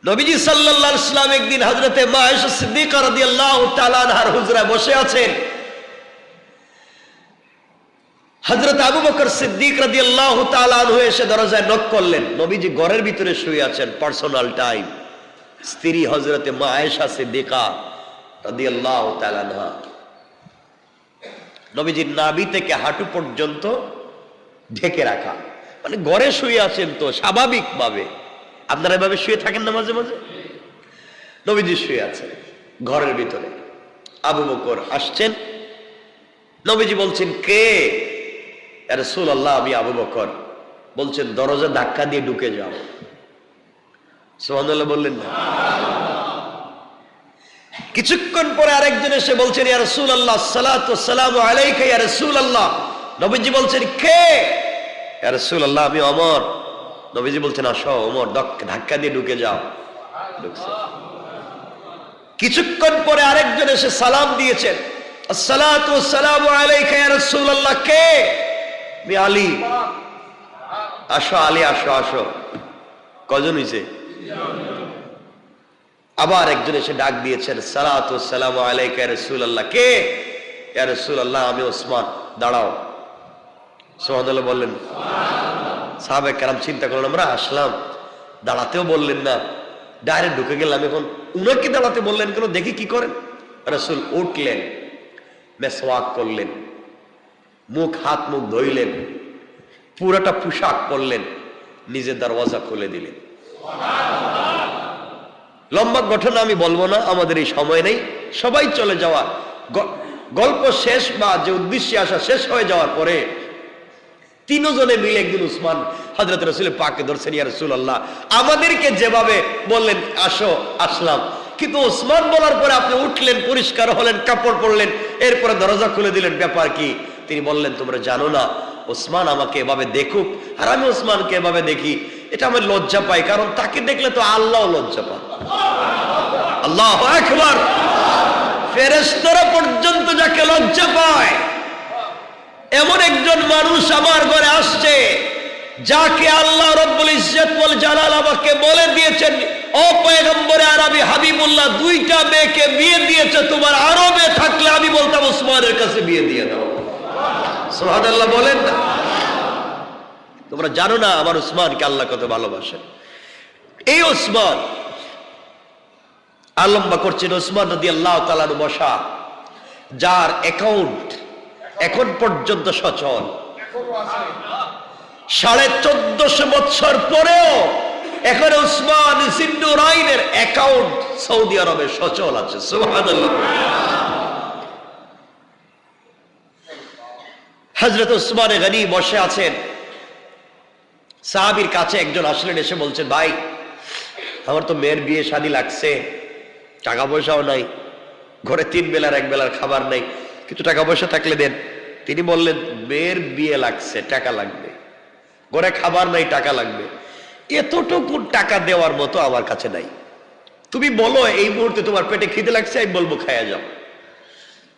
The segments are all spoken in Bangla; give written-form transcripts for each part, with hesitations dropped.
নবীজি সাল্লাল্লাহু আলাইহি ওয়াসাল্লাম একদিন হযরতে মা আয়েশা সিদ্দিকা রাদিয়াল্লাহু তাআলা আনহার হুজরায় বসে আছেন। হযরত আবু বকর সিদ্দিক রাদিয়াল্লাহু তাআলা আনহু এসে দরজায় নক করলেন। নবীজি ঘরের ভিতরে শুয়ে আছেন, পার্সোনাল টাইম। স্ত্রী হযরতে মা আয়েশা সিদ্দিকা রাদিয়াল্লাহু তাআলা আনহা নবীজির নাভি থেকে হাঁটু পর্যন্ত ঢেকে রাখা, মানে ঘরে শুয়ে আছেন তো স্বাভাবিকভাবে। আপনারা এভাবে শুয়ে থাকেন না মাঝে মাঝে? নবীজি শুয়ে আছেন ঘরের ভিতরে। আবু বকর আসছেন, নবীজি বলছেন, কে? ইয়া রাসূলুল্লাহ, আমি আবু বকর। বলছেন, দরজা ধাক্কা দিয়ে ঢুকে যাও। সুবহানাল্লাহ বললেন না? কিছুক্ষণ পরে আরেকজন এসে বলছেন, ইয়া রাসূলুল্লাহ সালাতু ওয়াসসালামু আলাইকা ইয়া রাসূলুল্লাহ। নবীজি বলছেন, কে? ইয়া রাসূলুল্লাহ, আমি ওমর। নবীজি বলছেন, আসো ওমর, ধাক্কা দিয়ে ঢুকে যাও। কিছুক্ষণ পরে আরেকজন এসে সালাম দিয়েছেন, আসসালাতু ওয়াসসালামু আলাইকা ইয়া রাসূলুল্লাহ। কে? আমি আলী। আসো আলী, আসো আসো। কজন হইছে? আবার একজন এসে ডাক দিয়েছেন, সালাতু ওয়াসসালামু আলাইকা ইয়া রাসূলুল্লাহ। কে? ইয়া রাসূলুল্লাহ, আমি ওসমান। দাঁড়াও। সুবহানাল্লাহ বললেন। সাহাবায়ে কেরাম চিন্তা করলেন, আমরা আসলাম, দাঁড়াতেও বললেন না, ডাইরেক্ট ঢুকে গেলাম, এখন উনাকে দাঁড়াতে বললেন কেন? দেখি কি করেন। রাসূল উঠলেন, মেসওয়াক করলেন, হাত মুখ ধুইলেন, পুরাটা পোশাক পরলেন, নিজের দরওয়াজা খুলে দিলেন। লম্বা ঘটনা আমি বলবো না, আমাদের এই সময় নেই। সবাই চলে যাওয়া, গল্প শেষ বা যে উদ্দেশ্যে আসা শেষ হয়ে যাওয়ার পরে তিনজনে মিলে একদিন উসমান হযরত রাসূল পাককে ধরছেন, ইয়া রাসূলুল্লাহ, আমাদেরকে যেভাবে বললেন আসো, আসলাম, কিন্তু ওসমান বলার পরে আপনি উঠলেন, পরিষ্কার হলেন, কাপড় পরলেন, এরপরে দরজা খুলে দিলেন, ব্যাপার কি? তিনি বললেন, তোমরা জানো না, ওসমান আমাকে এভাবে দেখুক আর আমি ওসমানকে এভাবে দেখি, এটা আমি লজ্জা পাই, কারণ তাকে দেখলে তো আল্লাহ লজ্জা পায়। আল্লাহু আকবার। ফেরেশতারা পর্যন্ত যাকে লজ্জা পায়, এমন একজন মানুষ আমার ঘরে আসছে যাকে আল্লাহ রাব্বুল ইজ্জত ওয়াল জালাল আমাকে বলে দিয়েছেন, ও পয়গম্বরে আরবি হাবিবুল্লাহ, দুইটা মেয়েকে বিয়ে দিয়েছে, তোমার আরো মেয়ে থাকলে আমি বলতাম ওসমানের কাছে বিয়ে দিয়ে দাও। সুবহানাল্লাহ বলেন না? তোমরা জানো না আমার ওসমানকে আল্লাহ কত ভালোবাসেন। এই ওসমান আলম্বা করছেন, ওসমান রাদিয়াল্লাহু তাআলা বসা, যার অ্যাকাউন্ট এখন পর্যন্ত সচল, 1450 বছর পরেও এখন ওসমান জিন্নুরাইনের অ্যাকাউন্ট সৌদি আরবে সচল আছে। সুবহানাল্লাহ। হযরত ওসমান গনি বসে আছেন, সাহাবীর কাছে একজন আসলেন, এসে বলছেন, ভাই আমার তো মেয়ের বিয়ে শাদী লাগছে, টাকা পয়সাও নাই, ঘরে 3 বেলার 1 বেলার খাবার নাই, কিছু টাকা পয়সা থাকলে দেন। তিনি বললেন, মেয়ের বিয়ে লাগছে, টাকা লাগবে, ঘরে খাবার নাই, টাকা লাগবে, এতটুকু টাকা দেওয়ার মতো আমার কাছে নাই, তুমি বলো এই মুহূর্তে তোমার পেটে খিদে লাগছে, আমি বলবো খায়া যাও,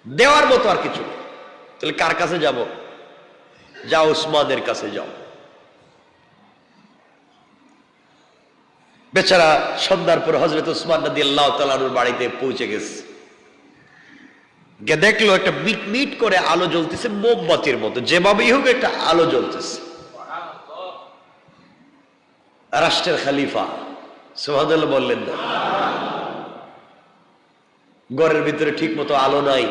দেওয়ার মতো আর কিছু নেই। তাহলে কার কাছে যাব? যাও ওসমানের কাছে যাও। বেচারা সন্ধ্যার পর হযরত ওসমান রাদিয়াল্লাহু তাআলার বাড়িতে পৌঁছে গেছে, দেখলো একটা মিট মিট করে আলো জ্বলতেছে, মোমবাতির মতো, যেভাবেই হোক একটা আলো জ্বলতেছে। রাষ্ট্রের খলিফা, সুবহানাল্লাহ বললেন না? ঘরের ভিতরে ঠিক মতো আলো নাই,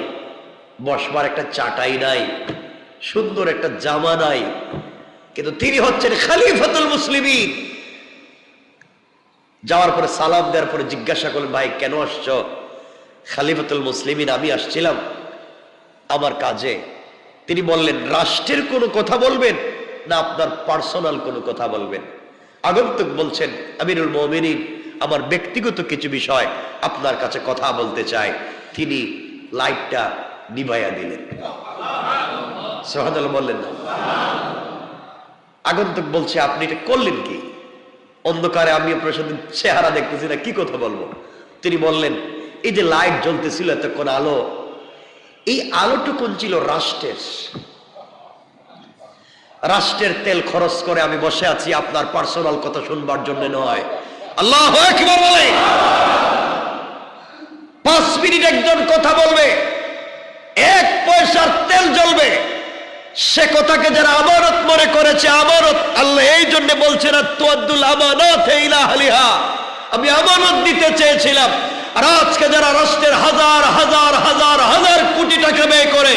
বসবার একটা চাটাই নাই, সুন্দর একটা জামা নাই, কিন্তু তিনি হচ্ছেন খলিফাতুল মুসলিমিন। যাওয়ার পরে সালাম দেওয়ার পরে জিজ্ঞাসা করলেন, ভাই কেন আসছো? খলিফাতুল মুসলিমিন, আমি আসছিলাম আমার কাজে। তিনি বললেন, রাষ্ট্রের কোনো কথা বলবেন না আপনার পার্সোনাল কোনো কথা বলবেন? আগন্তুক বলছেন, আমিরুল মুমিনিন, আমার ব্যক্তিগত কিছু বিষয় আপনার কাছে কথা বলতে চাই। তিনি লাইটটা নিভাইয়া দিলেন। সুবহানাল্লাহ বললেন না? আগন্তুক বলছে, আপনি এটা করলেন কি? অন্ধকারে আমি আপনার সাথে চেহারা দেখতেছি না, কি কথা বলবো? তিনি বললেন, এই যে লাইট জ্বলতেছিল এতক্ষণ আলো, এই আলোটুকুন ছিল রাষ্ট্রের, রাষ্ট্রের তেল খরচ করে আমি বসে আছি, আপনার পার্সোনাল কথা শুনবার জন্য নয়। আল্লাহু আকবার বলে। 5 মিনিট একজন কথা বলবে, 1 পয়সার তেল জ্বলবে। সে কথাকে যারা আমানত মনে করেছে, আমানত আল্লাহ এই জন্য বলছেন আতুয়াদ্দুল আমানাত ইলা আহলিহা, আমি আমানত দিতে চেয়েছিলাম। আর আজকে যারা রাষ্ট্রের হাজার হাজার হাজার হাজার কোটি টাকা ব্যয় করে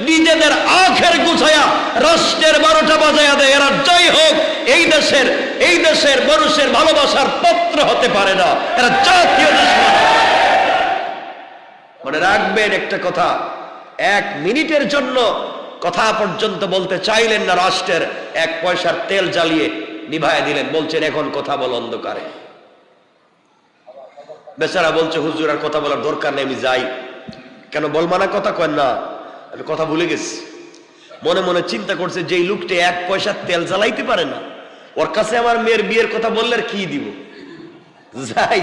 নিজেদের আখের গুছায়া রাষ্ট্রের 12টা বাজায়া দেয়, এরা যাই হোক এই দেশের মানুষের ভালোবাসার পাত্র হতে পারে না, এরা জাতীয় দুশমন। মনে রাখবেন একটা কথা, 1 মিনিটের জন্য কথা পর্যন্ত বলতে চাইলেন না, রাষ্ট্রের 1 পয়সার তেল জ্বালিয়ে নিভায় দিলেন, বলছেন এখন কথা বল অন্ধকারে। বেচারা বলছে হুজুর আর কথা বলার দরকার নেই, আমি যাই। কেন বলবা না কথা? কয় না, আমি কথা ভুলে গেছি। মনে মনে চিন্তা করছে যে এই লোকটা 1 পয়সার তেল জ্বালাইতে পারে না, ওর কাছে আমার মেয়ের বিয়ের কথা বললে আর কি দিব, যাই,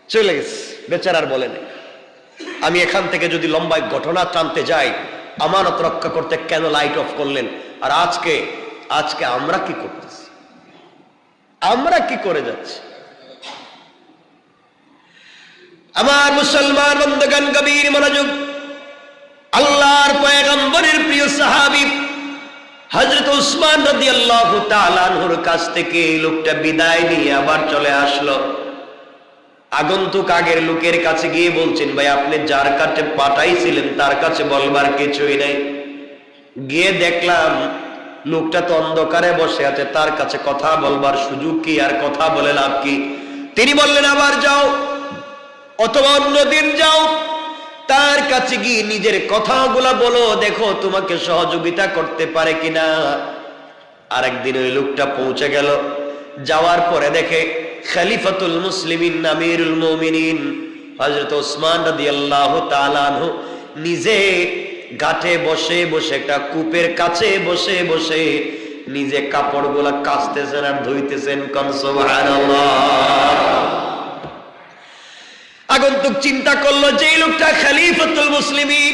চলে গেছে। বেচারার বলে নেই। আমি এখান থেকে যদি লম্বায় ঘটনা টানতে যাই, আমানত রক্ষা করতে কেন লাইট অফ করলেন? আর আজকে আমরা কি করতেছি, আমরা কি করে যাচ্ছি? আমার মুসলমান বন্ধুগণ, গভীর মনোযোগ। আল্লাহর পয়গম্বরের প্রিয় সাহাবী হযরত উসমান রাদিয়াল্লাহু তাআলা আনহুর কাছ থেকে এই লোকটা বিদায় নিয়ে আবার চলে আসলো। আগন্তুক আগের লোকের কাছে গিয়ে বলছেন, ভাই আপনি যার কাছে পাঠাইছিলেন তার কাছে বলবার কিছুই নাই। গিয়ে দেখলাম লোকটা তো অন্ধকারে বসে আছে, তার কাছে কথা বলবার সুযোগ কি, আর কথা বলে লাভ কি? তিনি বললেন আবার যাও, অথবা অন্যদিন যাও, তার কাছে গিয়ে নিজের কথাগুলা বলো, দেখো তোমাকে সহযোগিতা করতে পারে কিনা। আরেকদিন ওই লোকটা পৌঁছে গেল, যাওয়ার পরে দেখে খলিফাতুল মুসলিমিন আমিরুল মুমিনিন হযরত ওসমান রাদিয়াল্লাহু তাআলা আনহু নিজে ঘাটে বসে বসে, একটা কূপের কাছে বসে বসে নিজে কাপড়গুলা কাচতেছেন আর ধুইতেছেন। কোন সুবহানাল্লাহ। আগন্তুক চিন্তা করলো যে এই লোকটা খলিফাতুল মুসলিমিন,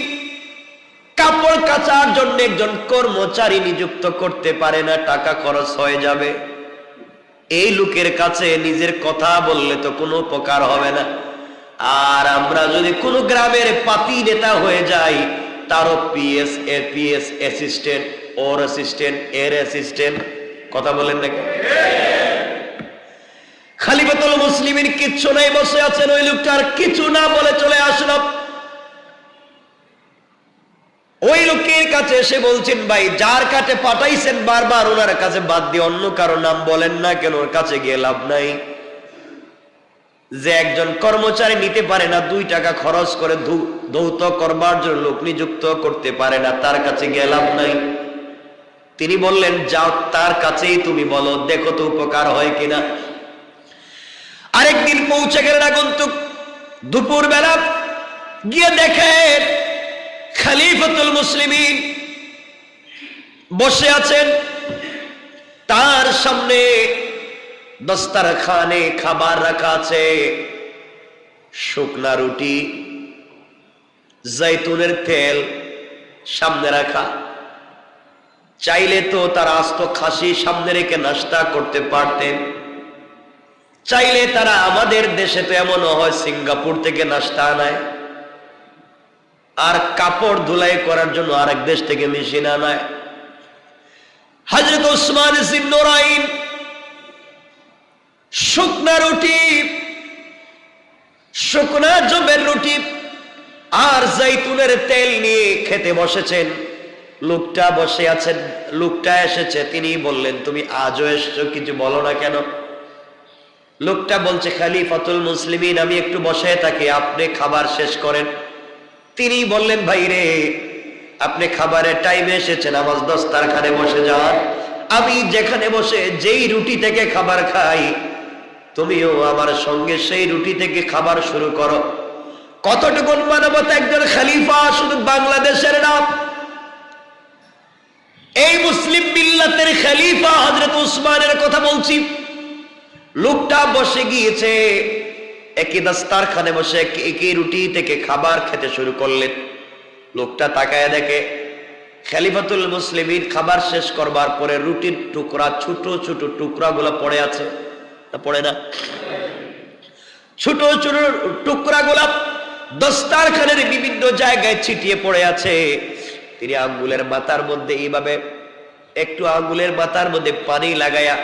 কাপড় কাচার জন্য একজন কর্মচারী নিযুক্ত করতে পারে না, টাকা খরচ হয়ে যাবে। এই লোকের কাছে নিজের কথা বললে তো কোনো উপকার হবে না। আর আমরা যদি কোনো গ্রামের পাতি নেতা হয়ে যাই, তারও পিএস অ্যাসিস্ট্যান্ট, ওর অ্যাসিস্ট্যান্ট, এর অ্যাসিস্ট্যান্ট, কথা বলেন নাকি? খলিফাতুল মুসলিমিন কিচ্ছু নাই, বসে আছেন। ওই লোকটা আর কিছু না বলে চলে আসলো। ওই লোকের কাছে এসে বলছেন, ভাই যার কাছে পাঠাইছেন বারবার ওনার কাছে বাদ দিয়ে অন্য কারো নাম বলেন না কেন? ওর কাছে গিয়ে লাভ নাই। যে একজন কর্মচারী নিতে পারে না, 2 টাকা খরচ করে ধৌত করবার জন্য লোক নিযুক্ত করতে পারে না, তার কাছে গিয়ে লাভ নাই। তিনি বললেন যাও তার কাছেই তুমি বলো, দেখো তো উপকার হয় কিনা। আরেকদিন পৌঁছে গেলেন আগন্তুক, দুপুর বেলা গিয়ে দেখে খলিফাতুল মুসলিমিন বসে আছেন। তার সামনে দস্তরখানে খাবার রাখা আছে, শুকনা রুটি, জৈতুনের তেল সামনে রাখা। চাইলে তো তারা আস্ত খাসি সামনে রেখে নাস্তা করতে পারতেন। চাইলে তারা, আমাদের দেশে তো এমন হয় সিঙ্গাপুর থেকে নাস্তা আনায়, আর কাপড় ধুলাই করার জন্য আরেক দেশ থেকে মেশিন আনায়। হযরত উসমান ইবনে নুরাইন শুকনা রুটি, শুকনা জবের রুটি আর জৈতুনের তেল নিয়ে খেতে বসেছেন। লোকটা বসে আছেন, লোকটা এসেছে, তিনি বললেন তুমি আজও এসছো, কিছু বলো না কেন? লোকটা বলছে, খলিফাতুল মুসলিমিন আমি একটু বসে থাকি, আপনি খাবার শেষ করেন। তিনি বললেন, ভাই রে, আপনি খাবারের টাইমে এসেছেন, আমার দস্তরখানে বসে যান। আমি যেখানে বসে যেই রুটি থেকে খাবার খাই, তুমিও আমার সঙ্গে সেই রুটি থেকে খাবার শুরু করো। কতটুকু মানবতা একজন খলিফা! শুধু বাংলাদেশের নাম, এই মুসলিম মিল্লাতের খলিফা হযরত উসমানের কথা বলছি। লোকটা বসে গিয়েছে, একই দস্তরখানে বসে একই রুটি থেকে খাবার খেতে শুরু করলেন। লোকটা তাকায় দেখে খলিফাতুল মুসলিমিন খাবার শেষ করবার পরে রুটির টুকরা, ছোট ছোট টুকরা গুলা পড়ে আছে। পড়ে না? ছোট ছোট টুকরা গোলাপ দস্তারখানের বিভিন্ন জায়গায় ছিটিয়ে পড়ে আছে। তিনি আঙ্গুলের মাথার মধ্যে এইভাবে একটু আঙ্গুলের মাথার মধ্যে পানি লাগাইয়া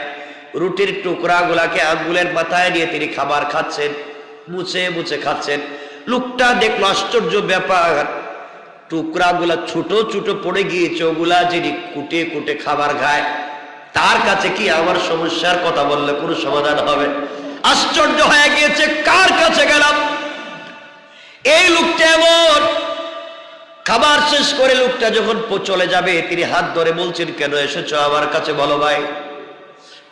রুটির টুকরা গুলাকে আঙ্গুলের মাথায় নিয়ে তিনি খাবার খাচ্ছেন, মুছে মুছে খাচ্ছেন। লোকটা দেখলো আশ্চর্য ব্যাপার, টুকরা গুলা ছোট ছোট পড়ে গিয়েছে, ওগুলা যিনি কুটে কুটে খাবার খায় তার কাছে কি আমার সমস্যার কথা বললে কোনো সমাধান হবে? আশ্চর্য হয়ে গিয়েছে, কার কাছে গেলাম? এই লোকটা এমন। খাবার শেষ করে লোকটা যখন চলে যাবে তিনি হাত ধরে বলছেন, কেন এসেছো আমার কাছে বলো ভাই?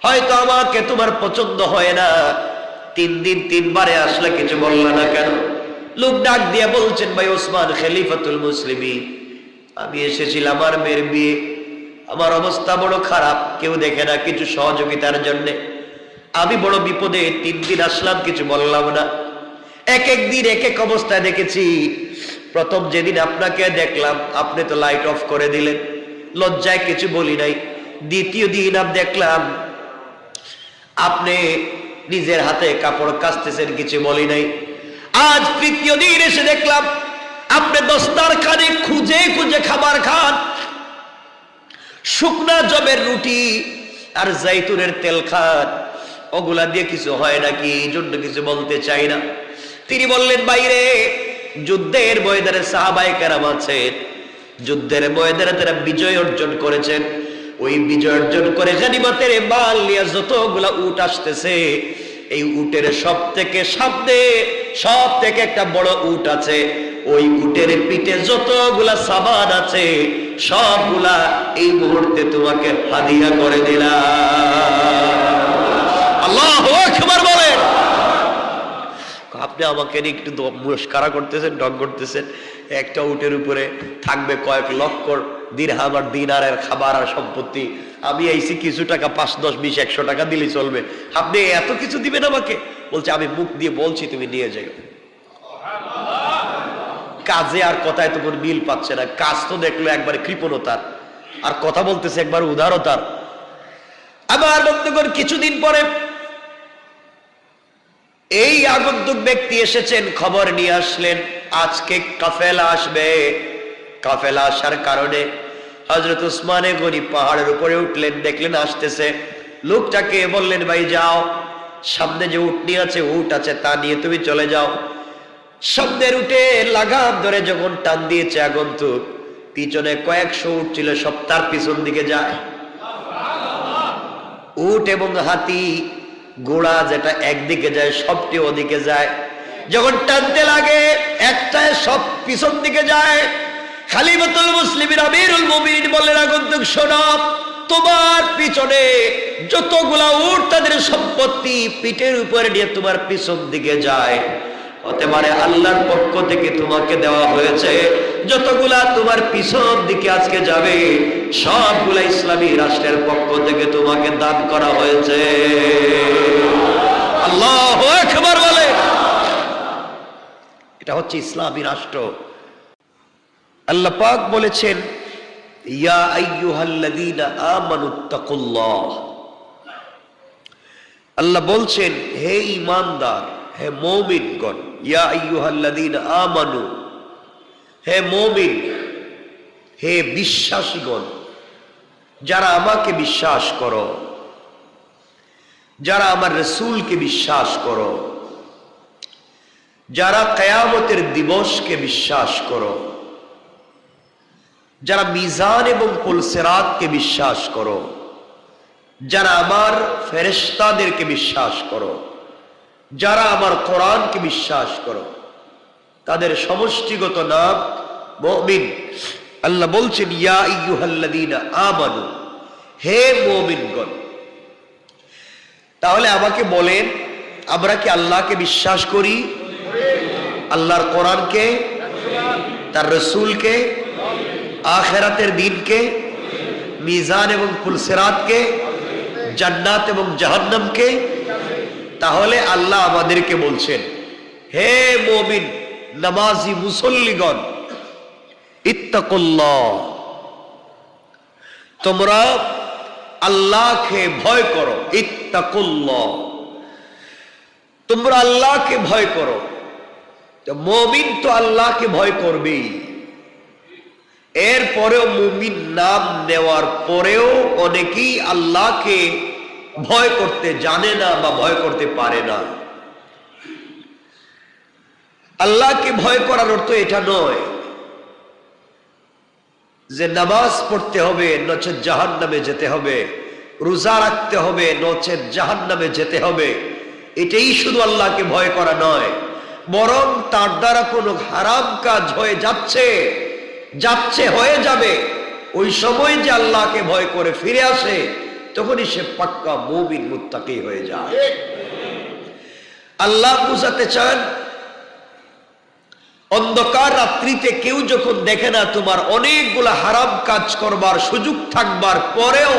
হয়তো আমাকে তোমার পছন্দ হয় না, 3 দিন 3 বারে আসলে কিছু বললা না কেন? লোক ডাক দিয়ে বলছেন, ভাই ওসমান খলিফাতুল মুসলিমিন, আমি এসেছিলাম আমার মেয়ের বিয়ে, আমার অবস্থা বড় খারাপ, কেউ দেখে না, কিছু সহযোগিতার জন্য আমি বড় বিপদে, 3 দিন আসলাম, কিছু বললাম না। এক এক দিন এক এক অবস্থায় দেখেছি। প্রথম যেদিন আপনাকে দেখলাম আপনি তো লাইট অফ করে দিলেন, লজ্জায় কিছু বলি নাই। দ্বিতীয় দিন আমি দেখলাম আপনি নিজের হাতে কাপড় কাচতেছেন, কিছু বলি নাই। আজ তৃতীয় দিন এসে দেখলাম আপনি দস্তারখানে খুঁজে খুঁজে খাবার খান, শুকনা জবের রুটি আর জাইতুনের তেল খান, ওগুলা দিয়ে কিছু হয় নাকি? এই জন্য কিছু বলতে চাই না। তিনি বললেন, বাইরে যুদ্ধের ময়দানে সাহাবায়ে কেরাম আছেন, যুদ্ধের ময়দানে তারা বিজয় অর্জন করেছেন। ওই বিজয় অর্জন করে গানিমতের মাল নিয়ে যতগুলা উট আসতেছে, এই উটের সব থেকে সামনে সব থেকে একটা বড় উট আছে, ওই উটের পিঠে যতগুলা সামান আছে সবগুলা এই মুহূর্তে তোমাকে হাদিয়া করে দিলাম। আল্লাহু আকবার বলেন। আপনি আমাকে একটু মুস্কারা করতেছেন, ঢং করতেছেন। একটা উটের উপরে থাকবে কয়েক লক্ষ দিরহাম আর দিনারের খাবার আর সম্পত্তি। আমি আইছি কিছু টাকা, 5, 10, 20, 100 টাকা দিলে চলবে, আপনি এত কিছু দিবেন আমাকে? বলছে, আমি মুখ দিয়ে বলছি তুমি নিয়ে যাও। কাজে আর কথায় তো কোনো মিল পাচ্ছে না। কাজ তো দেখলো একবার কৃপণতার, আর কথা বলতেছে একবার উদারতার। আবার বন্ধুগণ, কিছুদিন পরে এই আগন্তুক ব্যক্তি এসেছেন, খবর নিয়ে আসলেন আজকে কাফেলা আসবে। কাফেলা আসার কারণে হযরত উসমানে গনি পাহাড়ের উপরে উঠলেন, দেখলেন আসতেছে। লোকটাকে বললেন, ভাই যাও, সামনে যে উটনি আছে, উট আছে, তা নিয়ে তুমি চলে যাও। সামনের উটে লাগাম ধরে যখন টান দিয়েছে আগন্তুক, পিছনে কয়েকশো উট ছিল, সব তার পিছন দিকে যায়। উট এবং হাতি ঘোড়া যেটা একদিকে যায়, সবটি ওদিকে যায়। যখন টানতে লাগে একটায় সব পিছন দিকে যায়। খলিফাতুল মুসলিমিন আমিরুল মুমিনিন বললেন, আগন্তুক শোনো, তোমার পিছনে যতগুলা উট তাদের সম্পত্তি পিঠের উপরে নিয়ে তোমার পিছন দিকে যায়, হতে পারে আল্লাহর পক্ষ থেকে তোমাকে দেওয়া হয়েছে যতগুলা তোমার পিছন দিকে আজকে যাবে, সবগুলা ইসলামী রাষ্ট্রের পক্ষ থেকে তোমাকে দান করা হয়েছে। আল্লাহু আকবার বলে। এটা হচ্ছে ইসলামী রাষ্ট্র। আল্লাহ পাক বলেছেন, ইয়া আইয়ুহাল্লাযীনা আমানুত্তাকুল্লাহ। আল্লাহ বলছেন, হে ঈমানদার, হে মুমিনগণ, ইয়া আইয়ুহাল্লাযীনা আমানু, হে মুমিন, হে বিশ্বাসীগণ, যারা আমাকে বিশ্বাস করো, যারা আমার রাসূলকে বিশ্বাস করো, যারা কিয়ামতের দিবসকে বিশ্বাস করো, যারা মিজান এবং পুলসিরাতকে বিশ্বাস করো, যারা আমার ফেরেশতাদেরকে বিশ্বাস করো, যারা আমার কোরআনকে বিশ্বাস করো, তাদের সমষ্টিগত নাম মুমিন। আল্লাহ বলছেন, ইয়া আইয়ুহাল্লাযীনা আমানু, হে মুমিনগণ। তাহলে আমাকে বলেন, আমরা কি আল্লাহকে বিশ্বাস করি? আল্লাহর কোরআনকে, তার রাসূলকে, আখিরাতের দিনকে, মিজান এবং পুলসিরাতকে, জান্নাত এবং জাহান্নামকে। তাহলে আল্লাহ আমাদেরকে বলছেন, হে মুমিন নামাজি মুসল্লিগণ, ইত্তাকুল্লাহ, তোমরা আল্লাহকে ভয় করো। ইত্তাকুল্লাহ, তোমরা আল্লাহকে ভয় করো। মুমিন তো আল্লাহকে ভয় করবেই। এরপরেও মুমিন নাম নেওয়ার পরেও অনেকেই আল্লাহকে ভয় করতে জানে না বা ভয় করতে পারে না। আল্লাহকে ভয় করার অর্থ এটা নয় যে নামাজ পড়তে হবে নচেৎ জাহান্নামে যেতে হবে, রোজা রাখতে হবে নচেৎ জাহান্নামে যেতে হবে। এটাই শুধু আল্লাহকে ভয় করা নয়, বরং তার দ্বারা কোনো হারাম কাজ হয়ে যাচ্ছে হয়ে যাবে, ওই সময় যে আল্লাহকে ভয় করে ফিরে আসে তখনই সে পাক্কা মুমিন মুত্তাকি হয়ে যায়। আল্লাহ বুঝাতে চান, অন্ধকার রাত্রিতে কেউ যখন দেখে না তোমার অনেকগুলা হারাম কাজ করবার সুযোগ থাকবার পরেও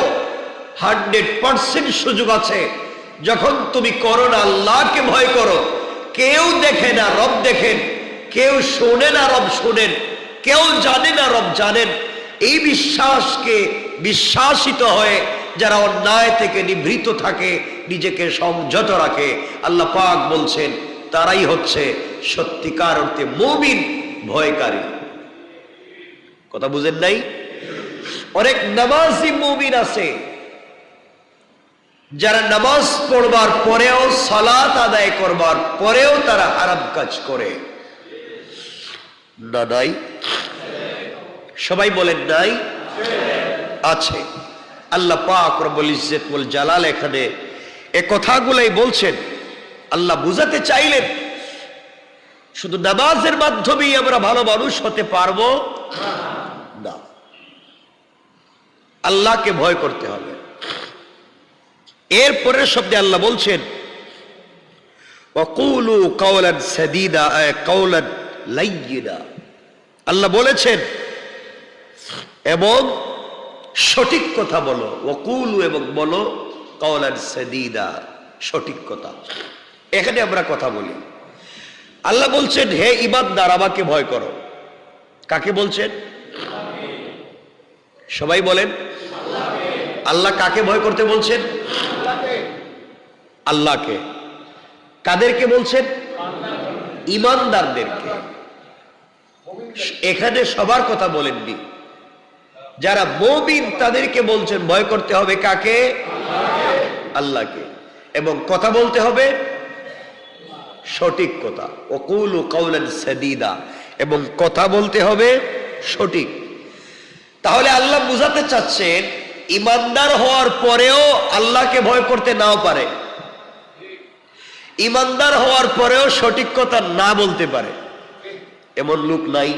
100% সুযোগ আছে, যখন তুমি করো না আল্লাহকে ভয় করো। কেউ দেখে না, রব দেখেন। কেউ শোনে না, রব শোনেন। কেউ জানে না, রব জানেন। এই বিশ্বাসকে বিশ্বাসিত হয়ে যারা অন্যায় থেকে নিবৃত থাকে, নিজেকে সংযত রাখে, আল্লাহ পাক বলছেন তারাই হচ্ছে সত্যিকার অর্থে মুমিন, ভয়কারী। কথা বুঝেন নাই? অনেক নামাজি মুমিন আছে যারা নামাজ পড়বার পরেও, সালাত আদায় করবার পরেও তারা হারাম কাজ করে। না নাই? সবাই বলেন নাই? আছে। আল্লাহ পাক রব্বুল ইজ্জত ওয়াল জালাল এখানে এ কথাগুলাই বলছেন। আল্লাহ বুঝাতে চাইলেন শুধু নামাজের মাধ্যমেই আমরা ভালো মানুষ হতে পারবো না, আল্লাহকে ভয় করতে হবে। এরপরের শব্দে আল্লাহ বলছেন ওয়াকুলু কাওলান সাদীদা, কাওলান লাইয়িনা। আল্লাহ বলেছেন এবং সঠিক কথা বলো। ওয়াকুলু, এবং বলো, কাওলান সাদীদা, সঠিক কথা। এখানে আমরা কথা বলি। আল্লাহ বলছেন হে ইমানদার আমাকে ভয় করো। কাকে বলছেন? সবাই বলেন। আল্লাহ কাকে ভয় করতে বলছেন? আল্লাহকে। কাদেরকে বলছেন? ইমানদারদেরকে। এখানে সবার কথা বলেননি। যারা মুমিন তাদেরকে বলছেন ভয় করতে হবে কাকে? আল্লাহকে। এবং কথা বলতে হবে সঠিক কথা। ওয়াকুলু কাওলান সাদীদা, এবং কথা বলতে হবে সঠিক। তাহলে আল্লাহ বুঝাতে চাচ্ছেন ইমানদার হওয়ার পরেও আল্লাহকে ভয় করতে নাও পারে, ইমানদার হওয়ার পরেও সঠিক কথা না বলতে পারে, এমন লোক নাই?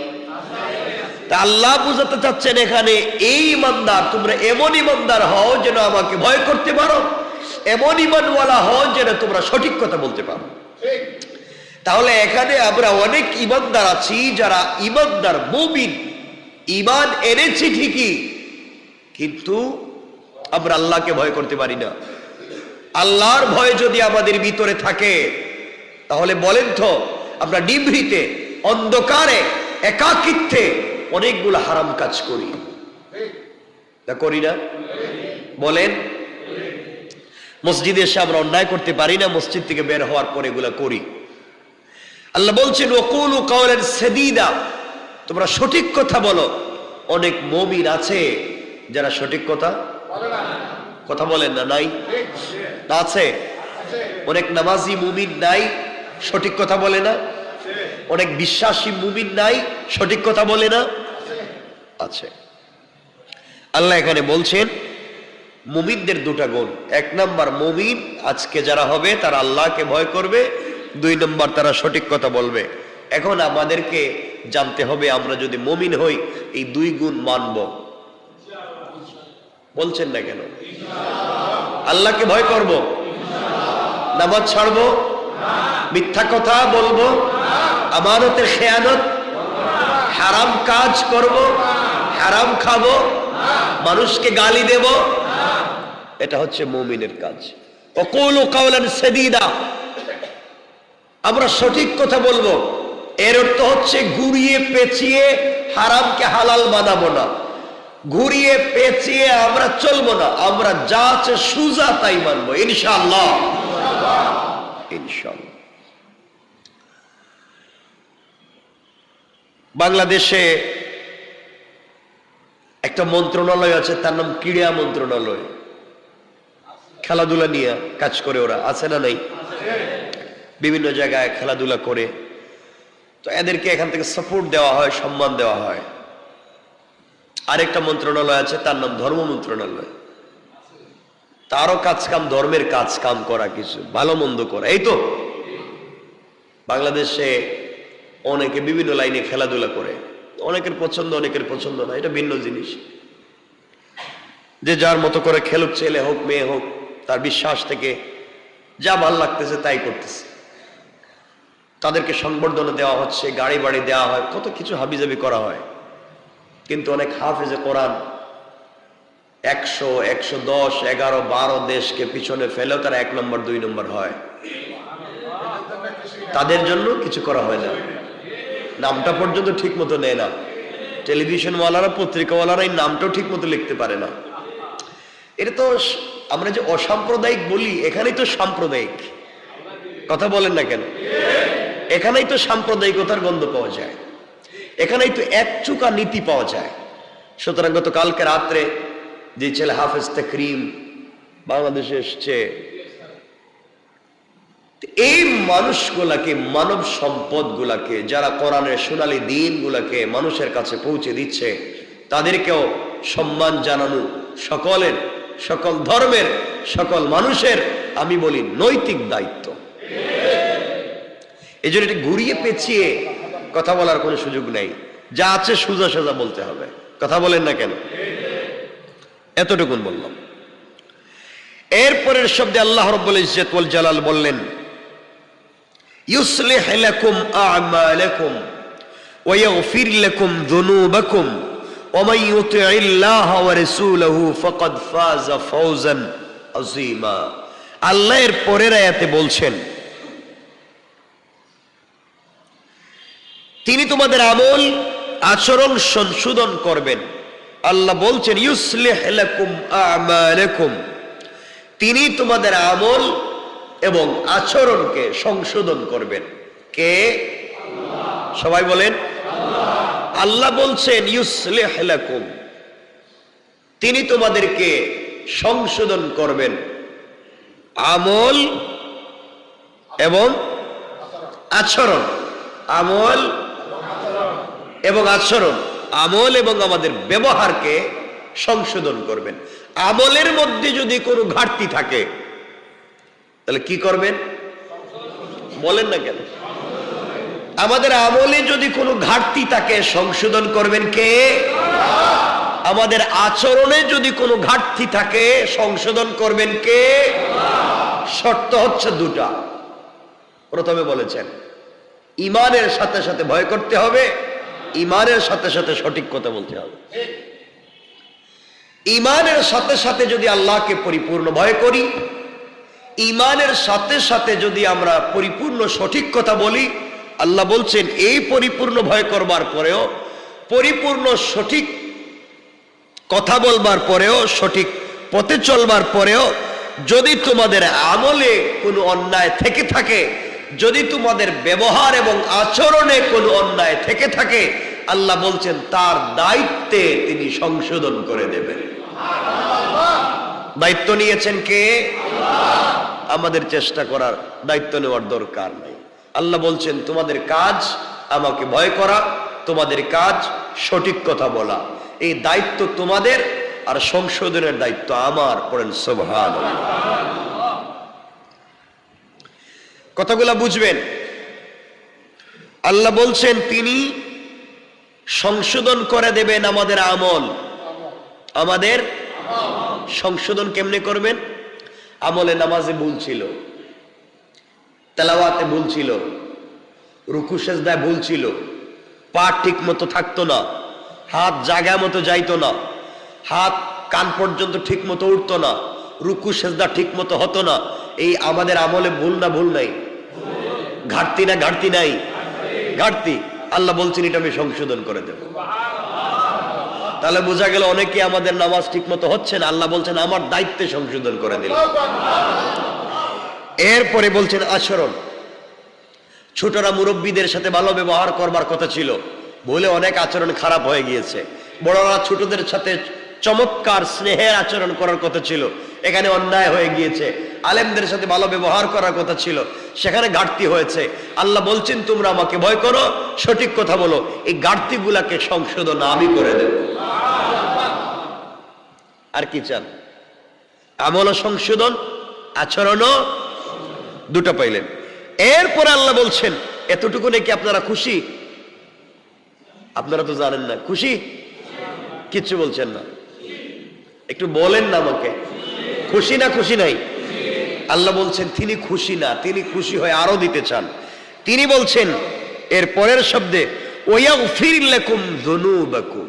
তা আল্লাহ বুঝাতে চাচ্ছেন এখানে এই ইমানদার, তোমরা এমন ইমানদার হও যেন আমাকে ভয় করতে পারো, এমন ইমানওয়ালা হও যেন তোমরা সঠিক কথা বলতে পারো। তাহলে এখানে আমরা অনেক ইমানদার আছি যারা ইমানদার, মুমিন, ইমান এনেছি ঠিকই, কিন্তু আমরা আল্লাহকে ভয় করতে পারি না। আল্লাহর ভয় যদি আমাদের ভিতরে থাকে তাহলে বলেন তো আমরা নিভৃতে, অন্ধকারে, একাকিত্বে অনেকগুলো হারাম কাজ করি না? করি না? বলেন। মসজিদে এসে আমরা অন্যায় করতে পারি না, মসজিদ থেকে বের হওয়ার পরে এগুলো করি। আল্লাহ বলছেন ওয়াকুলু কাওলান সাদীদা, তোমরা সঠিক কথা বলো। অনেক মুমিন আছে যারা সঠিক কথা কথা বলেন না? নাই? আছে। অনেক নামাজি মুমিন নাই, সঠিক কথা বলে না। অনেক বিশ্বাসী মুমিন নাই, সঠিক কথা বলে না। আছে। আল্লাহ এখানে বলছেন মুমিনদের দুটা গুণ। 1 নাম্বার, মুমিন আজকে যারা হবে তারা আল্লাহকে ভয় করবে। 2 নাম্বার, তারা সঠিক কথা বলবে। এখন আমাদেরকে জানতে হবে আমরা যদি মুমিন হই এই 2 গুণ মানব। বলছেন না কেন? আল্লাহকে ভয় করব, নামাজ ছাড়বো, মিথ্যা কথা বলবো, আমানতের খেয়ানত, হারাম কাজ করব, হারাম খাবো, মানুষকে গালি দেব, এটা হচ্ছে মুমিনের কাজ। ওয়াকুলু কাওলান সাদীদা, আমরা সঠিক কথা বলবো। এর অর্থ হচ্ছে ঘুরিয়ে পেঁচিয়ে হারামকে হালাল বানাবো না, ঘুরিয়ে পেঁচিয়ে আমরা চলবো না। আমরা যা আছে সুজা তাই মানবো ইনশাআল্লাহ। ইনশাআল্লাহ। বাংলাদেশে একটা মন্ত্রণালয় আছে, তার নাম ক্রীড়া মন্ত্রণালয়। খেলাধুলা নিয়ে কাজ করে ওরা, আছে না নাই? বিভিন্ন জায়গায় খেলাধুলা করে, তো এদেরকে এখান থেকে সাপোর্ট দেওয়া হয়, সম্মান দেওয়া হয়। আরেকটা মন্ত্রণালয় আছে, তার নাম ধর্ম মন্ত্রণালয়। তারও কাজ কাম ধর্মের কাজ কাম করা, কিছু ভালো মন্দ করা। এই তো বাংলাদেশে অনেকে বিভিন্ন লাইনে খেলাধুলা করে, অনেকের পছন্দ অনেকের পছন্দ না, এটা ভিন্ন জিনিস। যে যার মতো করে খেলুক, ছেলে হোক মেয়ে হোক, তার বিশ্বাস থেকে যা ভাল লাগতেছে তাই করতেছে। তাদেরকে সংবর্ধনা দেওয়া হচ্ছে, গাড়ি বাড়ি দেওয়া হয়, কত কিছু হাবিজাবি করা হয়। কিন্তু অনেক হাফেজে কোরআন 100, 110, 11, 12 দেশকে পিছনে ফেলেও তারা 1 নম্বর 2 নম্বর হয়। তাদের জন্য কিছু করা হয় না, নামটা পর্যন্ত ঠিক মতো নেয় না। টেলিভিশনওয়ালারা, পত্রিকাওয়ালারা এই নামটাও ঠিক মতো লিখতে পারে না। এটা তো আমরা যে অসাম্প্রদায়িক বলি, এখানেই তো সাম্প্রদায়িক। কথা বলেন না কেন? এখানেই তো সাম্প্রদায়িকতার গন্ধ পাওয়া যায়, এখানেই তো একচুকা নীতি পাওয়া যায়। সুতরাং গত কালকে রাত্রে যে ছেলে হাফেজ তাকরিম বাংলাদেশে এসছে, এই মানুষগুলাকে, মানব সম্পদ গুলাকে, যারা কোরআনের সোনালী দিন গুলাকে মানুষের কাছে পৌঁছে দিচ্ছে, তাদেরকেও সম্মান জানানো সকলের, সকল ধর্মের, সকল মানুষের আমি বলি নৈতিক দায়িত্ব। এই জন্য এটা ঘুরিয়ে পেঁচিয়ে কথা বলার কোনো সুযোগ নেই, যা আছে সোজা সোজা বলতে হবে। কথা বলেন না কেন? এতটুকুন বললাম। এরপরের শব্দে আল্লাহ রাব্বুল ইজ্জত ওয়াল জালাল বললেন, ইউসলিহ লাকুম আ'মালাকুম ওয়া ইয়াগফির লাকুম যুনুবাকুম ওয়া মান ইউতি'ইল্লাহ ওয়া রাসূলাহু ফাকাদ ফাযা ফাওজান আযীমা। আল্লাহ এর পরের আয়াতে বলছেন, তিনি তোমাদের আমল আচরণ সংশোধন করবেন। আল্লাহ বলছেন ইউসলিহ লাকুম আ'মালাকুম, তিনি তোমাদের আমল এবং আচরণকে সংশোধন করবেন। কে? সবাই বলেন আল্লাহ বলছেন ইউসলিহ লাকুম, তিনি তোমাদেরকে সংশোধন করবেন আমল এবং আচরণ। আমল এবং আচরণ, আমল এবং আমাদের ব্যবহারকে সংশোধন করবেন। আমলের মধ্যে যদি কোনো ঘাটতি থাকে তাহলে কি করবেন? বলেন না কেন? আমাদের আমলে যদি কোনো ঘাটতি থাকে সংশোধন করবেন কে? আমাদের আচরণে যদি কোনো ঘাটতি থাকে সংশোধন করবেন কে? শর্ত হচ্ছে দুটা। প্রথমে বলেছেন ঈমানের সাথে সাথে ভয় করতে হবে, ঈমানের সাথে সাথে সঠিক কথা বলতে হবে। ঈমানের সাথে সাথে যদি আল্লাহকে পরিপূর্ণ ভয় করি, ঈমানের সাথে সাথে যদি আমরা পরিপূর্ণ সঠিক কথা বলি, আল্লাহ বলছেন এই পরিপূর্ণ ভয় করবার পরেও, পরিপূর্ণ সঠিক কথা বলবার পরেও, সঠিক পথে চলবার পরেও যদি তোমাদের আমলে কোনো অন্যায় থেকে থাকে, যদি তোমাদের ব্যবহার এবং আচরণে কোনো অন্যায় থেকে থাকে, আল্লাহ বলছেন তার দায়িত্বে তিনি সংশোধন করে দেবেন। দায়িত্ব নিয়েছেন কে? আমাদের চেষ্টা করার, দায়িত্ব নেওয়ার দরকার নেই। আল্লাহ বলছেন তোমাদের কাজ আমাকে ভয় করা, তোমাদের কাজ সঠিক কথা বলা। এই দায়িত্ব তোমাদের, আর সংশোধনের দায়িত্ব আমার। পড়েন সুবহানাল্লাহ। কথাগুলা বুঝবেন। আল্লাহ বলছেন তিনি সংশোধন করে দেবেন আমাদের আমল। আমাদের সংশোধন কেমনে করবেন? আমলে নামাজে ভুল ছিল, তেলাওয়াতে ভুল ছিল, রুকু সেজদায় ভুল ছিল, পা ঠিক মতো থাকতো না, হাত জায়গা মতো যাইতো না, হাত কান পর্যন্ত ঠিক মতো উঠতো না, রুকু সেজদা ঠিক মতো হতো না। এই আমাদের আমলে ভুল না ভুল নাই? ঘাটতি না ঘাটতি নাই? ঘাটতি। আল্লাহ বলছেন এটা আমি সংশোধন করে দেব। তাহলে বোঝা গেল অনেকে আমাদের নামাজ ঠিক মতো হচ্ছে না, আল্লাহ বলছেন আমার দায়িত্বে সংশোধন করে দিল। এরপরে বলছেন আচরণ। ছোটরা মুরব্বীদের সাথে ভালো ব্যবহার করবার কথা ছিল, ভুলে অনেক আচরণ খারাপ হয়ে গিয়েছে। বড়রা ছোটদের সাথে চমৎকার স্নেহের আচরণ করার কথা ছিল, এখানে অন্যায় হয়ে গিয়েছে। আলেমদের সাথে ভালো ব্যবহার করার কথা ছিল, সেখানে ঘাটতি হয়েছে। আল্লাহ বলছেন তোমরা আমাকে ভয় করো, সঠিক কথা বলো, এই ঘাটতি গুলাকে সংশোধন আমি করে দেব। আর কি চান? আমল সংশোধন, আচরণও, দুটো পাইলেন। এরপরে আল্লাহ বলছেন এতটুকু নাকি আপনারা খুশি? আপনারা তো জানেন না খুশি, কিচ্ছু বলছেন না, একটু বলেন না আমাকে, খুশি না খুশি নাই? আল্লাহ বলছেন তিনি খুশি না, তিনি খুশি হয়ে আরো দিতে চান। তিনি বলছেন এর পরের শব্দে ওয়াগফির লাকুম যুনুবাকুম,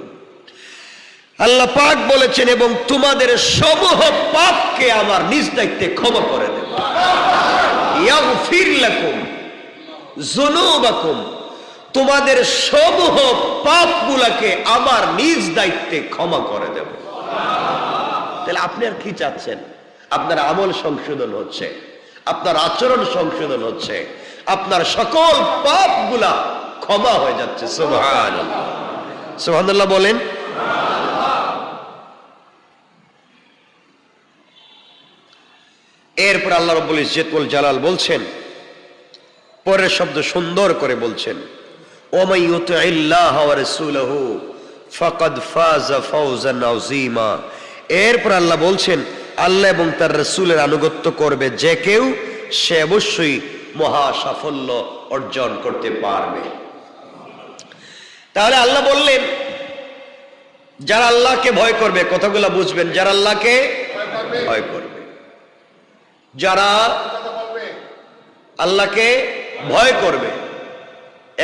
আল্লাহ পাক বলেছেন এবং তোমাদের সমূহ পাপকে আমার নিজ দায়িত্বে ক্ষমা করে দেব। ইয়াগফির লাকুম যুনুবাকুম, তোমাদের সমূহ পাপগুলোকে আমার নিজ দায়িত্বে ক্ষমা করে দেব। তাহলে আপনি আর কি চাচ্ছেন? আপনার আমল সংশোধন হচ্ছে, আপনার আচরণ সংশোধন হচ্ছে, আপনার সকল পাপগুলা ক্ষমা হয়ে যাচ্ছে। সুবহানাল্লাহ, সুবহানাল্লাহ বলেন। এরপর আল্লাহ রাব্বুল ইজ্জত ওয়াল জালাল বলছেন, পরের শব্দ সুন্দর করে বলছেন, ওয়ামান ইউতিইল্লাহ ওয়া রাসূলহু ফাকাদ ফাযা ফাওজান আযীমা। এরপর আল্লাহ বলছেন আল্লাহ এবং তার রাসূলের আনুগত্য করবে যে কেউ, সে অবশ্যই মহা সাফল্য অর্জন করতে পারবে। তাহলে আল্লাহ বললেন যারা আল্লাহকে ভয় করবে, কথাগুলো বুঝবেন, যারা আল্লাহকে ভয় করবে, যারা আল্লাহকে ভয় করবে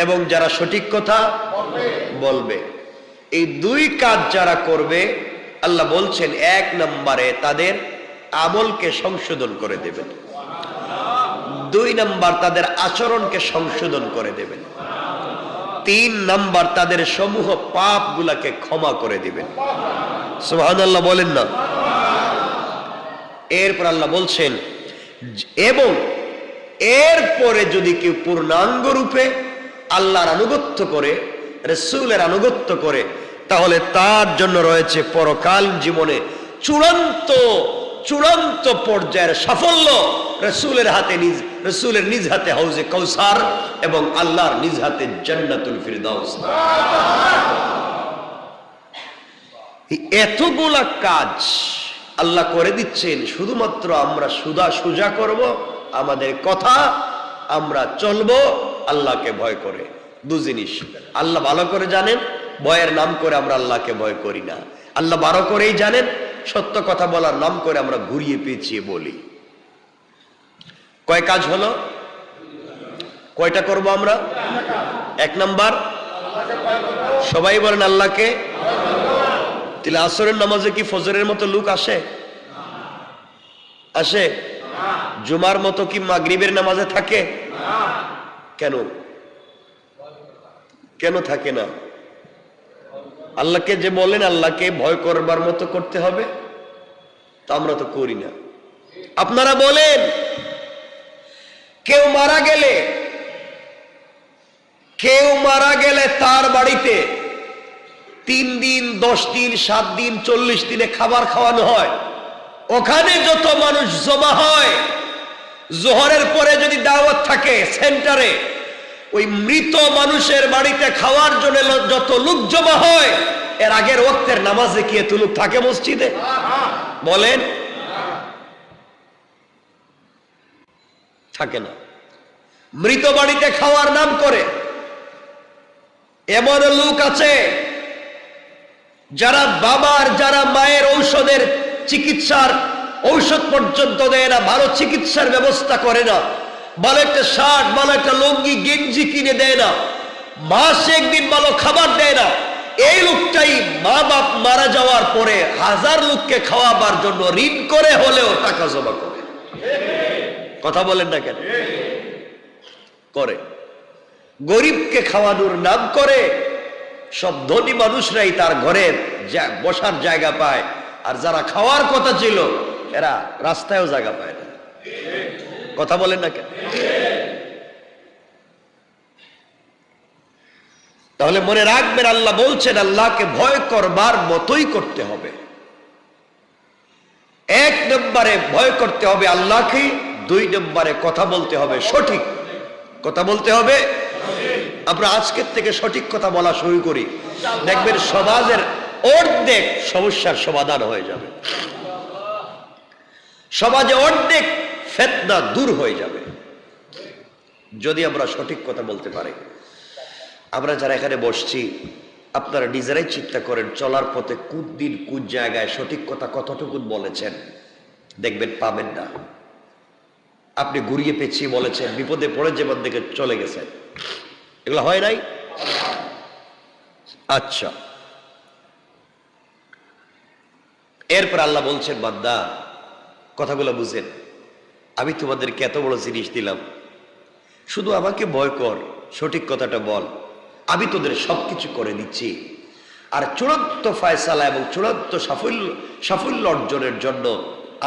এবং যারা সঠিক কথা বলবে, এই দুই কাজ যারা করবে আল্লাহ বলছেন এক নম্বরে তাদের আমলকে সংশোধন করে দেবেন, দুই নম্বর তাদের আচরণকে সংশোধন করে দেবেন, তিন নম্বর তাদের সমূহ পাপ গুলাকে ক্ষমা করে দিবেন। সুবহানাল্লাহ বলেন না। এরপর আল্লাহ বলছেন এবং এরপরে যদি কেউ পূর্ণাঙ্গ রূপে আল্লাহর আনুগত্য করে, রাসূলের আনুগত্য করে, তাহলে তার জন্য রয়েছে পরকাল জীবনে চূড়ান্ত পর্যায়ের সাফল্য, রাসূলের নিজ হাতে হাউজে কাউসার এবং আল্লাহর নিজ হাতে জান্নাতুল ফিরদাউস। এতগুলা কাজ আল্লাহ করে দিচ্ছেন, শুধুমাত্র আমরা সোজা করব আমাদের কথা, আমরা চলবো আল্লাহকে ভয় করে। দু জিনিস আল্লাহ ভালো করে জানেন, ভয়ের নাম করে আমরা আল্লাহকে ভয় করি না। আল্লাহ ভালো করেই জানেন, সত্য কথা বলার নাম করে আমরা ঘুরিয়ে পেঁচিয়ে বলি। কয় কাজ হলো? কয়টা করব আমরা? এক নাম্বার, সবাই বলেন আল্লাহকে। তাহলে আসরের নামাজে কি ফজরের মতো লোক আসে? আসে? জুমার মতো কি মাগরিবের নামাজে থাকে? কেন কেন থাকে না? আল্লাহকে যে বলেন আল্লাহকে ভয় করবার মতো করতে হবে, তা আমরা তো করি না। আপনারা বলেন কেউ মারা গেলে তার বাড়িতে 3 দিন 10 দিন 7 দিন 40 দিনে খাবার খাওয়ানো হয়, ওখানে যত মানুষ জমা হয়, জোহরের পরে যদি দাওয়াত থাকে সেন্টারে, ওই মৃত মানুষের বাড়িতে খাওয়ার জন্য যত লোক জমা হয়, এর আগের ওয়াক্তের নামাজে কি এত লোক থাকে মসজিদে? বলেন, থাকে না। মৃত বাড়িতে খাওয়ার নাম করে এমন লোক আছে যারা বাবার, যারা মায়ের ঔষধের চিকিৎসার ঔষধ পর্যন্ত দেয় না, ভালো চিকিৎসার ব্যবস্থা করে না, ভালো একটা শার্ট, ভালো একটা লুঙ্গি গেঞ্জি কিনে দেয় না, মাসে একদিন ভালো খাবার দেয় না। এই লোকটাই মা বাপ মারা যাওয়ার পরে 1000 লোককে খাওয়াবার জন্য ঋণ করে হলেও টাকা জমা করে। কথা বলেন না কেন? করে। গরিবকে খাওয়ানোর নাম করে সব ধনী মানুষরাই তার ঘরে বসার জায়গা পায়, আর যারা খাওয়ার কথা ছিল এরা রাস্তায়ও জায়গা পায় না। কথা বলেন না কেন? তাহলে মনে রাখবেন, আল্লাহ বলছেন আল্লাহকে ভয় করবার মতোই করতে হবে। এক নম্বরে ভয় করতে হবে আল্লাহকে, দুই নম্বরে কথা বলতে হবে সঠিক কথা বলতে হবে। আমরা আজকের থেকে সঠিক কথা বলা শুরু করি, দেখবেন সমাজের অর্ধেক সমস্যার সমাধান হয়ে যাবে, সমাজে অর্ধেক ফিতনা দূর হয়ে যাবে যদি আমরা সঠিক কথা বলতে পারি। আমরা যারা এখানে বসছি, আপনারা নিজেরাই চিন্তা করেন, চলার পথে কোন দিন কোন জায়গায় সঠিক কথা কতটুকু বলেছেন, দেখবেন পাবেন না। আপনি ঘুরিয়ে পেঁচিয়ে বলেছেন, বিপদে পড়ে যেমন দিকে চলে গেছেন, এগুলো হয় নাই? আচ্ছা, এরপর আল্লাহ বলছেন, বান্দা কথাগুলো বুঝেন, আমি তোমাদেরকে এত বড় জিনিস দিলাম, শুধু আমাকে ভয় কর, সঠিক কথাটা বল, আমি তোদের সবকিছু করে দিচ্ছি। আর চূড়ান্ত ফয়সালা এবং চূড়ান্ত সাফল্য অর্জনের জন্য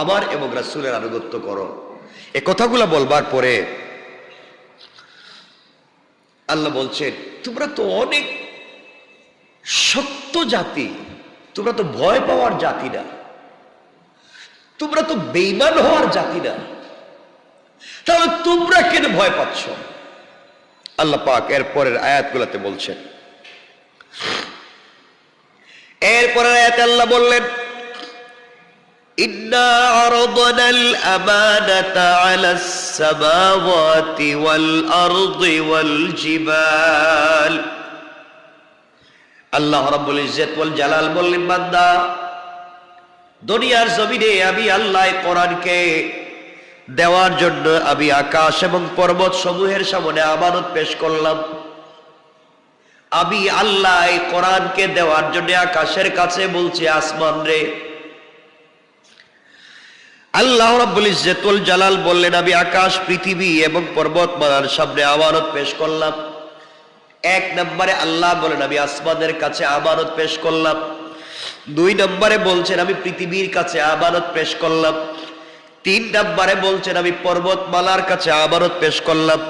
আমার এবং রাসূলের আনুগত্য করো। এই কথাগুলো বলবার পরে আল্লাহ বলছেন, তোমরা তো অনেক শক্ত জাতি, তোমরা তো ভয় পাওয়ার জাতি না, তোমরা তো বেঈমান হওয়ার জাতি না, তাহলে তোমরা কেন ভয় পাচ্ছ? আল্লাহ পাক এর পরের আয়াতগুলোতে বলছেন, এরপরের আয়াতে আল্লাহ বললেন, ইন্না আরাদনাল আমানাতা আলাস সামাওয়াতি ওয়াল আরদি ওয়াল জিবাল। আল্লাহ রাব্বুল ইজ্জত ওয়াল জালাল বললেন, বান্দা দুনিয়ার জমিনে আমি আল্লাহ কোরআনকে দেওয়ার জন্য আমি আকাশ এবং পর্বত সমূহের সামনে আমানত পেশ করলাম। আমি আল্লাহ কোরআনকে দেওয়ার জন্য আকাশের কাছে বলছি, আসমান রে। আল্লাহ রাব্বুল ইজ্জত ওয়াল জালাল বললেন, আমি আকাশ, পৃথিবী এবং পর্বতমালার সামনে আমানত পেশ করলাম। এক নম্বরে আল্লাহ বলেন, আমি আসমানের কাছে আমানত পেশ করলাম। দুই নম্বরে বলছেন, আমি পৃথিবীর কাছে আমানত পেশ করলাম। তিন নম্বরে বলছেন, আমি পর্বতমালার কাছে আমানত পেশ করলাম।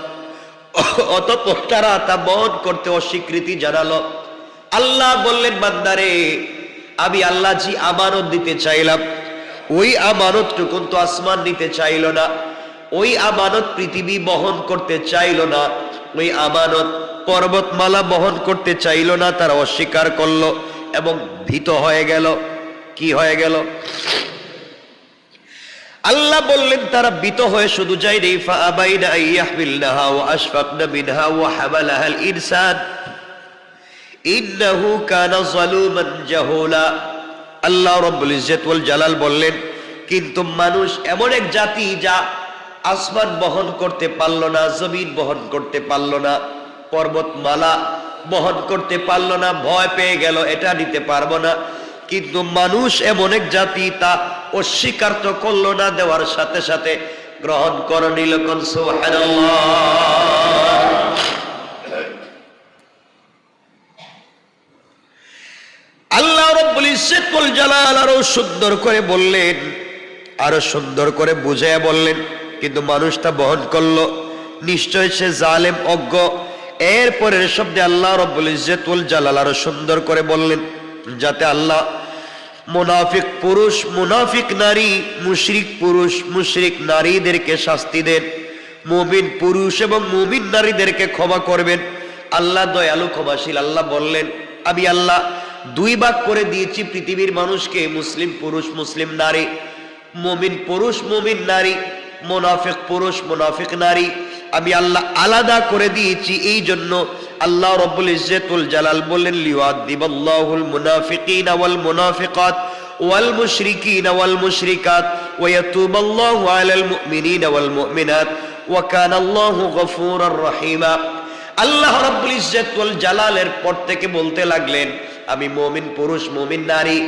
অতঃপর তারা তা বহন করতে অস্বীকৃতি জানালো। আল্লাহ বললেন, বান্দারে আমি আল্লাহ জি আমানত দিতে চাইলাম, ওই আমানতটুকুন তো আসমান নিতে চাইল না, ওই আমানত পৃথিবী বহন করতে চাইল না, ওই আমানত পর্বতমালা বহন করতে চাইল না, তারা অস্বীকার করলো এবং ভীত হয়ে গেল। কি হয়ে গেল? আল্লাহ বললেন, তারা ভীত হয়ে শুধু যায়নি, ফাআবাইনা আইয়াহমিলনাহা ওয়া আশফাকনা মিনহা ওয়া হামালাহাল ইনসান ইন্নাহু কানা যালুমান জাহুলা। আল্লাহ রাব্বুল ইজ্জত ওয়াল জালাল বললেন, কিন্তু মানুষ এমন এক জাতি যা আসমান বহন করতে পারল না, জমিন বহন করতে পারল না, পর্বতমালা বহন করতে পারল না, ভয় পেয়ে গেল, এটা নিতে পারবো না। কিন্তু মানুষ এমন এক জাতি, তা অস্বীকার তো করলো না, দেওয়ার সাথে সাথে গ্রহণ করে নিল। কোন সুবহানাল্লাহ। আল্লাহ রাব্বুল ইজ্জত ওয়াল জালাল আরো সুন্দর করে বললেন, আরো সুন্দর করে বুঝাইয়া বললেন, কিন্তু মানুষ তা বহন করলো, নিশ্চয় সে জালেম, অজ্ঞ। এরপরের শব্দে আল্লাহ রাব্বুল ইজ্জত ওয়াল জালাল আরো সুন্দর করে বললেন, যাতে আল্লাহ মুনাফিক পুরুষ, মুনাফিক নারী, মুশরিক পুরুষ, মুশরিক নারীদেরকে শাস্তি দেন, মুমিন পুরুষ এবং মুমিন নারীদেরকে ক্ষমা করবেন। আল্লাহ দয়ালু, ক্ষমাশীল। আল্লাহ বললেন, আমি আল্লাহ দুই ভাগ করে দিয়েছি পৃথিবীর মানুষকে, মুসলিম পুরুষ, মুসলিম নারী, মুমিন পুরুষ, মুমিন নারী, মুনাফিক পুরুষ, মুনাফিক নারী, আমি আল্লাহ আলাদা করে দিয়েছি। এই জন্য আল্লাহ রাব্বুল ইজ্জত ওয়াল জালাল বললেন, লিউআযিবাল্লাহুল মুনাফিকিনা ওয়াল মুনাফিকাত ওয়াল মুশরিকিনা ওয়াল মুশরিকাত ওয়া ইয়াতুবাল্লাহু আলাল মুমিনিনা ওয়াল মুমিনাত ওয়া কানাল্লাহু গফুরার রহিমা। আল্লাহ রাব্বুল ইজ্জত ওয়াল জালালের পর থেকে বলতে লাগলেন, আমি মুমিন পুরুষ, মুমিন নারী,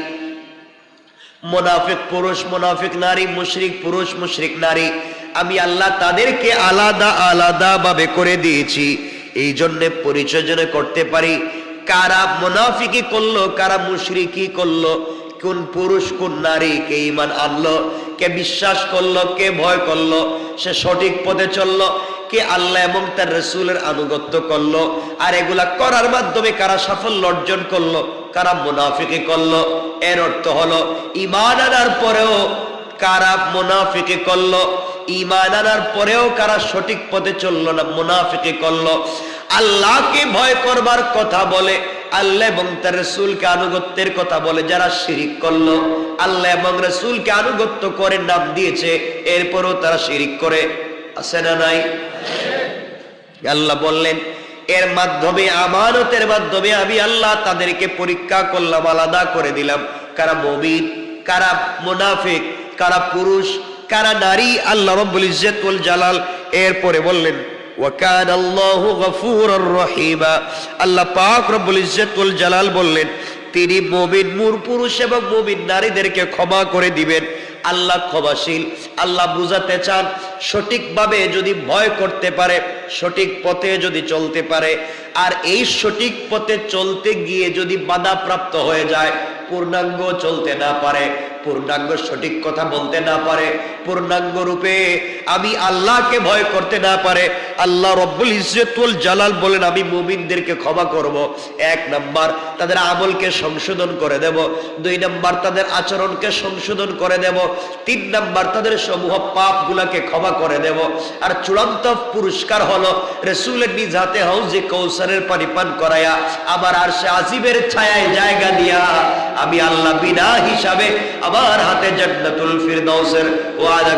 মুনাফিক পুরুষ, মুনাফিক নারী, মুশরিক পুরুষ, মুশরিক নারী, আমি আল্লাহ তাদেরকে আলাদা আলাদা ভাবে করে দিয়েছি। এই জন্য পরিচয় যেন করতে পারি, কারা মুনাফিকি করলো, কারা মুশরিকি করলো, কোন পুরুষ কোন নারী, কে ঈমান আনলো, কে বিশ্বাস করলো, কে ভয় করলো, সে সঠিক পথে চললো, কে আল্লাহ এবং তার রাসূলের আনুগত্য করলো। আর এগুলা করার মাধ্যমে কারা সাফল্য অর্জন করলো? কারা মুনাফিকি করলো। এর অর্থ হলো ঈমান আনার পরেও কারা মুনাফিকি করলো, ঈমান আনার পরেও কারা সঠিক পথে চললো না, মুনাফিকি করলো। আল্লাহকে ভয় করবার কথা বলে, আল্লাহ এবং তার রাসূলকে আনুগত্যের কথা বলে যারা শিরিক করলো, আল্লাহ এবং রাসূলকে আনুগত্য করে নাম দিয়েছে, এরপরও তারা শিরিক করে, আছে না নাই? আল্লাহ বললেন এর মাধ্যমে, আমানতের মাধ্যমে আমি আল্লাহ তাদেরকে পরীক্ষা করলাম, আলাদা করে দিলাম কারা মুমিন, কারা মুনাফিক, কারা পুরুষ, কারা নারী। আল্লাহ রাব্বুল ইজ্জত ওয়াল জালাল এরপরে বললেন ওয়া কানা আল্লাহু গফুরুর রহিমা। আল্লাহ পাক রব্বুল ইজ্জত ওয়াল জালাল বললেন তিনি মুমিন পুরুষ এবং মুমিন নারীদেরকে ক্ষমা করে দিবেন। আল্লাহ ক্ষমাশীল। আল্লাহ বুঝাতে চান সঠিকভাবে যদি ভয় করতে পারে, সঠিক পথে যদি চলতে পারে, আর এই সঠিক পথে চলতে গিয়ে যদি বাধাপ্রাপ্ত হয়ে যায়, পূর্ণাঙ্গ চলতে না পারে, পূর্ণাঙ্গ সঠিক কথা বলতে না পারে, পূর্ণাঙ্গ রূপে আমি আল্লাহকে ভয় করতে না পারে, আল্লাহ রব্বুল ইজ্জত ওয়াল জালাল বলেন আমি মুমিনদেরকে ক্ষমা করব। 1 নাম্বার তাদের আমলকে সংশোধন করে দেব, 2 নাম্বার তাদের আচরণকে সংশোধন করে দেব, 3 নাম্বার তাদের সমূহ পাপগুলাকে ক্ষমা করে দেব। আর চূড়ান্ত পুরস্কার হলো রাসূলের নিজ হাতে হাউজে কাউসারের পানি পান করায়া আবার আরশে আজিমের ছায়ায় জায়গা দিয়া আমি আল্লাহ বিনা হিসাবে আমার হাতে জান্নাতুল ফিরদাউসের ওয়াদা